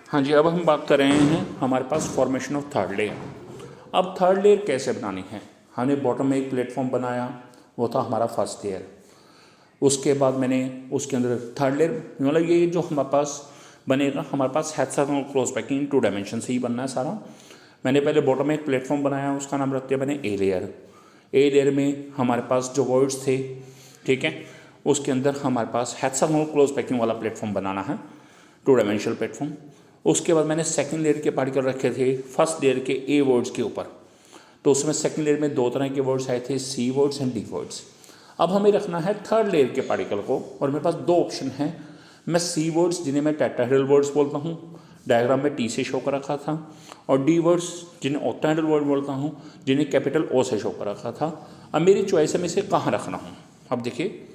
हाँ जी, अब हम बात कर रहे हैं हमारे पास फॉर्मेशन ऑफ थर्ड लेयर। अब थर्ड लेयर कैसे बनानी है। हमने बॉटम में एक प्लेटफॉर्म बनाया, वो था हमारा फर्स्ट लेयर। उसके बाद मैंने उसके अंदर थर्ड लेयर, मतलब ये जो हमारे पास बनेगा, हमारे पास हेक्सागोनल क्लोज पैकिंग 2 डायमेंशन से ही बनना है सारा। मैंने पहले बॉटम में एक प्लेटफॉर्म बनाया, उसका नाम रख दिया मैंने ए लेयर। ए लेयर में हमारे पास जो वर्ड्स थे, ठीक है, उसके अंदर हमारे पास हेक्सागोनल क्लोज पैकिंग वाला प्लेटफॉर्म बनाना है, 2 डायमेंशनल प्लेटफॉर्म। उसके बाद मैंने सेकंड लेयर के पार्टिकल रखे थे फर्स्ट लेयर के ए वर्ड्स के ऊपर। तो उसमें सेकंड लेयर में 2 तरह के वर्ड्स आए थे, सी वर्ड्स एंड डी वर्ड्स। अब हमें रखना है थर्ड लेयर के पार्टिकल को, और मेरे पास 2 ऑप्शन हैं। मैं सी वर्ड्स जिन्हें मैं टेट्राहेड्रल वर्ड्स बोलता हूँ, डायग्राम में टी से शो कर रखा था, और डी वर्ड्स जिन्हें ऑक्टाहेड्रल वर्ड बोलता हूँ, जिन्हें कैपिटल ओ से शो कर रखा था। अब मेरी चॉइस है मैं इसे कहाँ रखना हूँ। अब देखिए,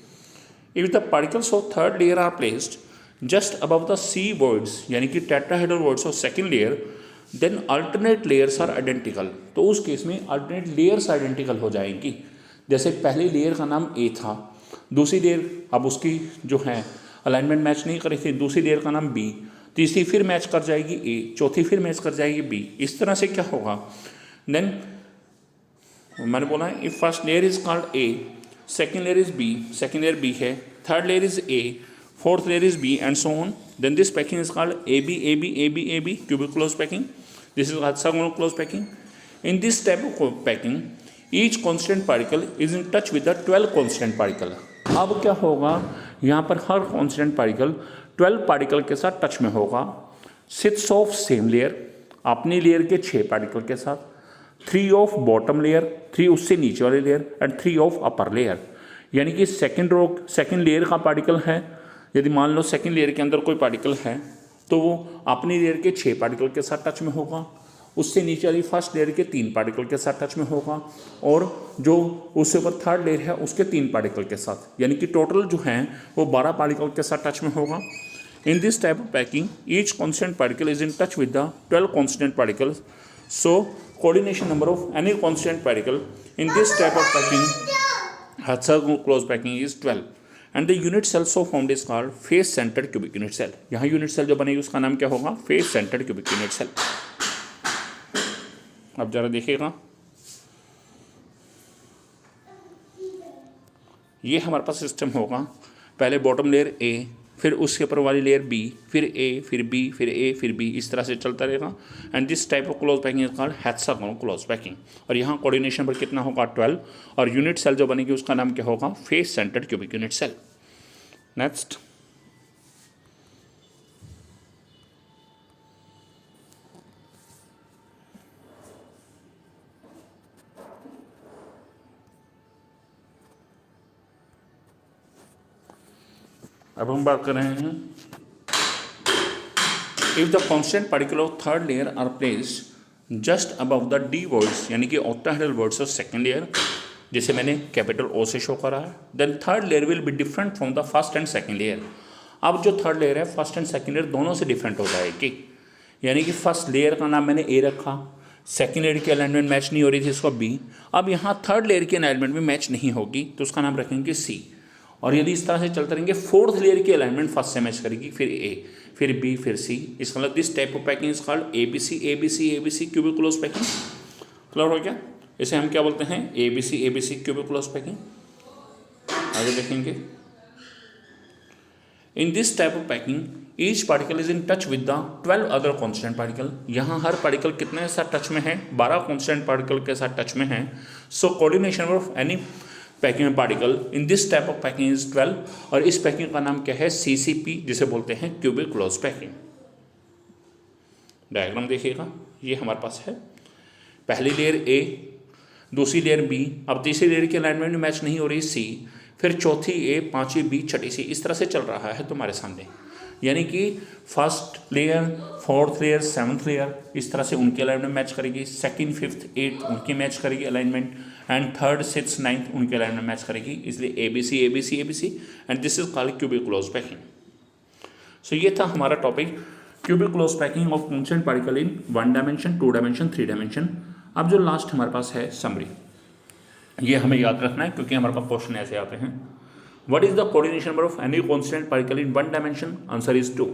if the particles of third layer are placed just above the C voids, यानी कि tetrahedral voids of second layer, then alternate layers are identical. तो उस केस में अल्टरनेट लेयर्स आइडेंटिकल हो जाएंगी। जैसे पहली लेयर का नाम ए था, दूसरी लेयर अब उसकी जो है अलाइनमेंट मैच नहीं करी थी, दूसरी लेयर का नाम बी, तीसरी फिर मैच कर जाएगी ए, चौथी फिर मैच कर जाएगी बी। इस तरह से क्या होगा, देन मैंने बोला है if first layer is called A, second layer is B, second layer B है, third layer is A, fourth layer is B, and so on. Then this packing is called AB, AB, AB, AB, cubic close packing. This is hexagonal close packing. In this type of packing, each constant particle is in touch with the 12 constant particle. अब क्या होगा, यहाँ पर हर constant particle 12 particle के साथ touch में होगा। 6 of same layer, अपनी लेयर के 6 particle के साथ, 3 of bottom layer, 3 उससे नीचे वाले layer, and 3 of upper layer। यानी कि सेकेंड लेयर का पार्टिकल है, यदि मान लो सेकंड लेयर के अंदर कोई पार्टिकल है तो वो अपनी लेयर के 6 पार्टिकल के साथ टच में होगा, उससे नीचे वाली फर्स्ट लेयर के 3 पार्टिकल के साथ टच में होगा, और जो उससे ऊपर थर्ड लेयर है उसके 3 पार्टिकल के साथ, यानी कि टोटल जो है वो 12 पार्टिकल के साथ टच में होगा। In this type of packing each constant particle is in touch with the 12 constant particles, so coordination number of any constant particle in this type of packing hexagonal close packing is 12। And the unit cell so formed is called face centred cubic unit cell. यहाँ unit cell जो बनेगी उसका नाम क्या होगा, face centred cubic unit cell. अब जरा देखिएगा, ये हमारे पास सिस्टम होगा, पहले बॉटम लेयर ए, फिर उसके ऊपर वाली लेयर बी, फिर ए, फिर बी, फिर ए, फिर बी, इस तरह से चलता रहेगा। And this type of close packing is called hexagonal close packing. और यहाँ कोऑर्डिनेशन पर कितना होगा, 12, और यूनिट सेल जो बनेगी उसका नाम क्या होगा, face centred cubic unit cell. Next, अब हम बात कर रहे हैं if the constant particle of third layer are placed just above the D voids, यानी कि octahedral voids of second layer, जिसे मैंने कैपिटल ओ से शो करा है, then third layer will be different from the first and second layer. अब जो third layer है फर्स्ट एंड सेकेंड लेयर दोनों से डिफरेंट हो जाएगी। यानी कि फर्स्ट लेयर का नाम मैंने ए रखा, सेकेंड लेयर की अलाइनमेंट मैच नहीं हो रही थी, इसका बी। अब यहाँ थर्ड लेयर की अलाइनमेंट में मैच नहीं होगी तो उसका नाम रखेंगे सी। और यदि इस तरह से चलते रहेंगे, फोर्थ लेयर की अलाइनमेंट फर्स्ट से मैच करेगी, फिर ए, फिर बी, फिर सी। इसका मतलब this type of packing is called A B C, A B C, A B C cubic close packing. Clear हो गया? इसे हम क्या बोलते हैं, A B C cubic close packing. आगे देखेंगे, in this type of packing each particle is in touch with the 12 other constant particle. यहाँ हर पार्टिकल कितने के साथ टच में है, 12 कॉन्स्टेंट पार्टिकल के साथ टच में है। So coordination of any packing particle in this type of packing is 12, और इस पैकिंग का नाम क्या है, CCP, जिसे बोलते हैं क्यूबिक क्लोज पैकिंग। डायग्राम देखिएगा, ये हमारे पास है, पहली लेयर ए, दूसरी लेयर बी, अब तीसरी लेयर की अलाइनमेंट में मैच नहीं हो रही सी, फिर चौथी ए, पांचवी बी, छठी सी, इस तरह से चल रहा है तुम्हारे सामने। यानी कि first layer, fourth layer, seventh layer, इस तरह से उनकी अलाइनमेंट मैच करेगी, सेकंड, फिफ्थ, एट्थ उनकी मैच करेगी alignment, and third, six, ninth उनके अलाइनमेंट मैच करेगी। इसलिए A B C, A B C, A B C, and this is called cubic close packing. So ये था हमारा topic, cubic close packing of constant particle in 1 dimension, 2 dimension, 3 dimension. अब जो last हमारे पास है summary, ये हमें याद रखना है क्योंकि हमारे पास क्वेश्चन ऐसे आते हैं। What is the coordination number of any constant particle in 1 dimension? Answer is 2।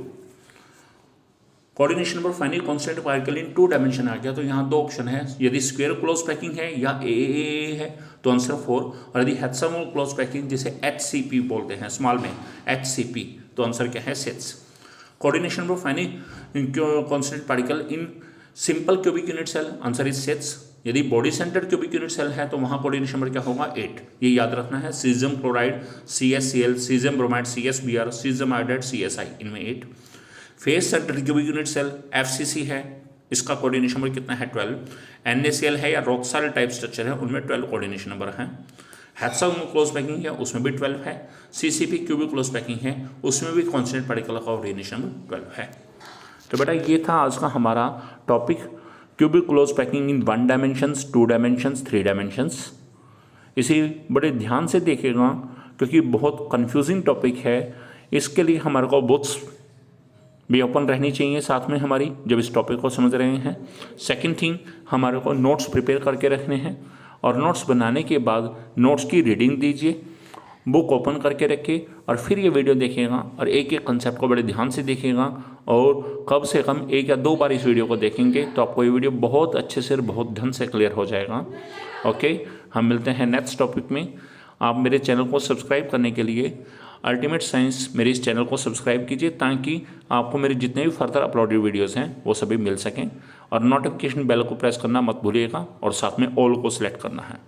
Coordination number finally constant particle in 2 dimension आ गया, तो यहाँ 2 ऑप्शन है, यदि स्क्वायर क्लोज पैकिंग है या ए है तो आंसर 4, और यदि हेक्सागोनल क्लोज पैकिंग जिसे HCP बोलते हैं स्मॉल में HCP, तो आंसर क्या है 6। Coordination number finally constant particle in simple cubic unit cell, answer is 6। यदि body centred cubic unit cell है तो वहाँ कोऑर्डिनेशन नंबर क्या होगा 8। ये याद रखना है, caesium chloride CaCl, caesium bromide CsBr, caesium iodide CSI, इनमें 8। Face centred cubic unit cell FCC है, इसका कोऑर्डिनेशन नंबर कितना है 12। NaCl है या रॉक सॉलिड टाइप स्ट्रक्चर है, उनमें 12 कोऑर्डिनेशन नंबर है। हेक्सागोनल क्लोज पैकिंग है, उसमें भी 12 है। CCP क्यूबिक क्लोज पैकिंग है, उसमें भी कांस्टेंट पार्टिकल का कोऑर्डिनेशन नंबर 12 है। तो बेटा ये था आज का हमारा topic, cubic close packing in 1 dimensions, 2 dimensions, 3 dimensions. इसे बड़े ध्यान से देखेगा क्योंकि बहुत कंफ्यूजिंग टॉपिक है। इसके लिए हमारे को बुक्स भी ओपन रहनी चाहिए साथ में हमारी, जब इस टॉपिक को समझ रहे हैं। सेकंड थिंग, हमारे को नोट्स प्रिपेयर करके रखने हैं, और नोट्स बनाने के बाद नोट्स की रीडिंग दीजिए, बुक ओपन करके रखिए, और फिर ये वीडियो देखिएगा और एक एक कंसेप्ट को बड़े ध्यान से देखिएगा, और कम से कम 1 या 2 बार इस वीडियो को देखेंगे तो आपको ये वीडियो बहुत अच्छे से, बहुत ढंग से क्लियर हो जाएगा। ओके, हम मिलते हैं नेक्स्ट टॉपिक में। आप मेरे चैनल को सब्सक्राइब करने के लिए अल्टीमेट साइंस मेरे इस चैनल को सब्सक्राइब कीजिए, ताकि आपको मेरे जितने भी फर्दर अपलोडेड वीडियोज़ हैं वो सभी मिल सकें, और नोटिफिकेशन बेल को प्रेस करना मत भूलिएगा, और साथ में ऑल को सिलेक्ट करना है।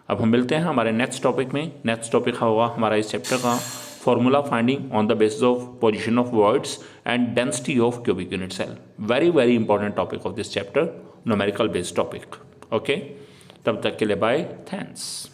अब हम मिलते हैं हमारे नेक्स्ट टॉपिक में। नेक्स्ट टॉपिक होगा हमारा इस चैप्टर का formula finding on the basis of position of voids and density of cubic unit cell. Very important topic of this chapter, numerical based topic. Okay, तब तक के लिए बाय, थैंक्स।